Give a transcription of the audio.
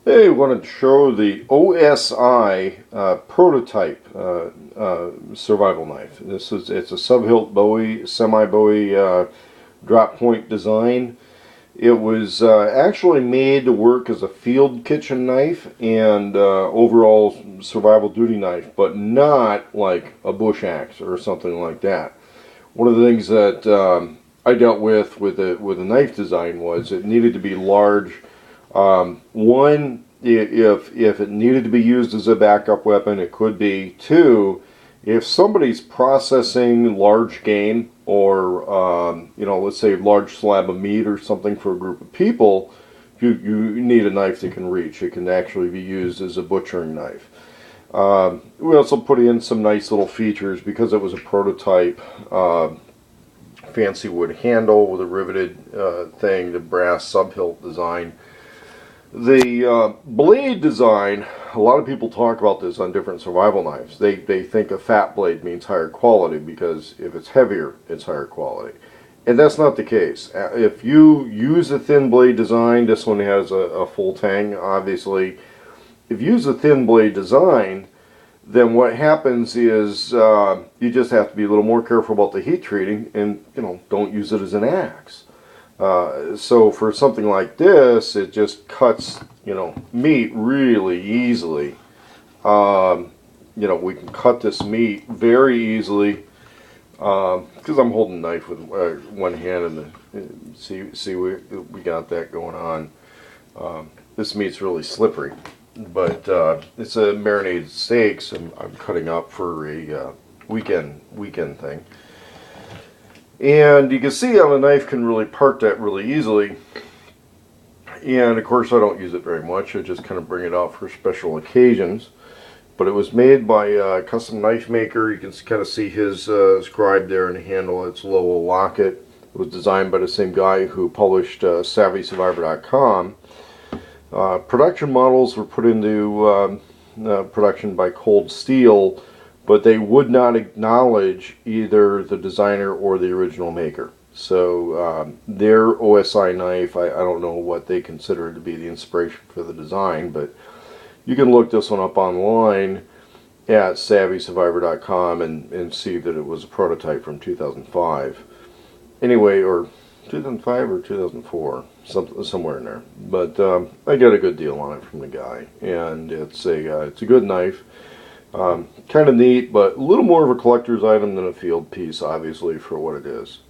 Hey, wanted to show the OSI Prototype Survival Knife. It's a sub-hilt bowie, semi-bowie drop point design. It was actually made to work as a field kitchen knife and overall survival duty knife, but not like a bush axe or something like that. One of the things that I dealt with a knife design was it needed to be large. One, if it needed to be used as a backup weapon, it could be. Two, if somebody's processing large game or let's say a large slab of meat or something for a group of people, you need a knife that can reach. It can actually be used as a butchering knife. We also put in some nice little features because it was a prototype. Fancy wood handle with a riveted thing, the brass sub-hilt design. The blade design, a lot of people talk about this on different survival knives. They think a fat blade means higher quality because if it's heavier, it's higher quality. And that's not the case. If you use a thin blade design, this one has a full tang, obviously. If you use a thin blade design, then what happens is you just have to be a little more careful about the heat treating and, don't use it as an axe. So for something like this, it just cuts, meat really easily. We can cut this meat very easily because I'm holding a knife with one hand and see we got that going on. This meat's really slippery, but it's a marinated steak, so I'm cutting up for a weekend thing. And you can see how the knife can really part that really easily. And of course I don't use it very much. I just kind of bring it out for special occasions. But it was made by a custom knife maker. You can kind of see his scribe there in the handle. It's Lowell Lockett. It was designed by the same guy who published SavvySurvivor.com. Production models were put into production by Cold Steel, but they would not acknowledge either the designer or the original maker. So their OSI knife, I don't know what they consider to be the inspiration for the design, but you can look this one up online at SavvySurvivor.com and see that it was a prototype from 2005. Anyway, or 2005 or 2004, somewhere in there. But I got a good deal on it from the guy, and it's a good knife. Kind of neat, but a little more of a collector's item than a field piece, obviously, for what it is.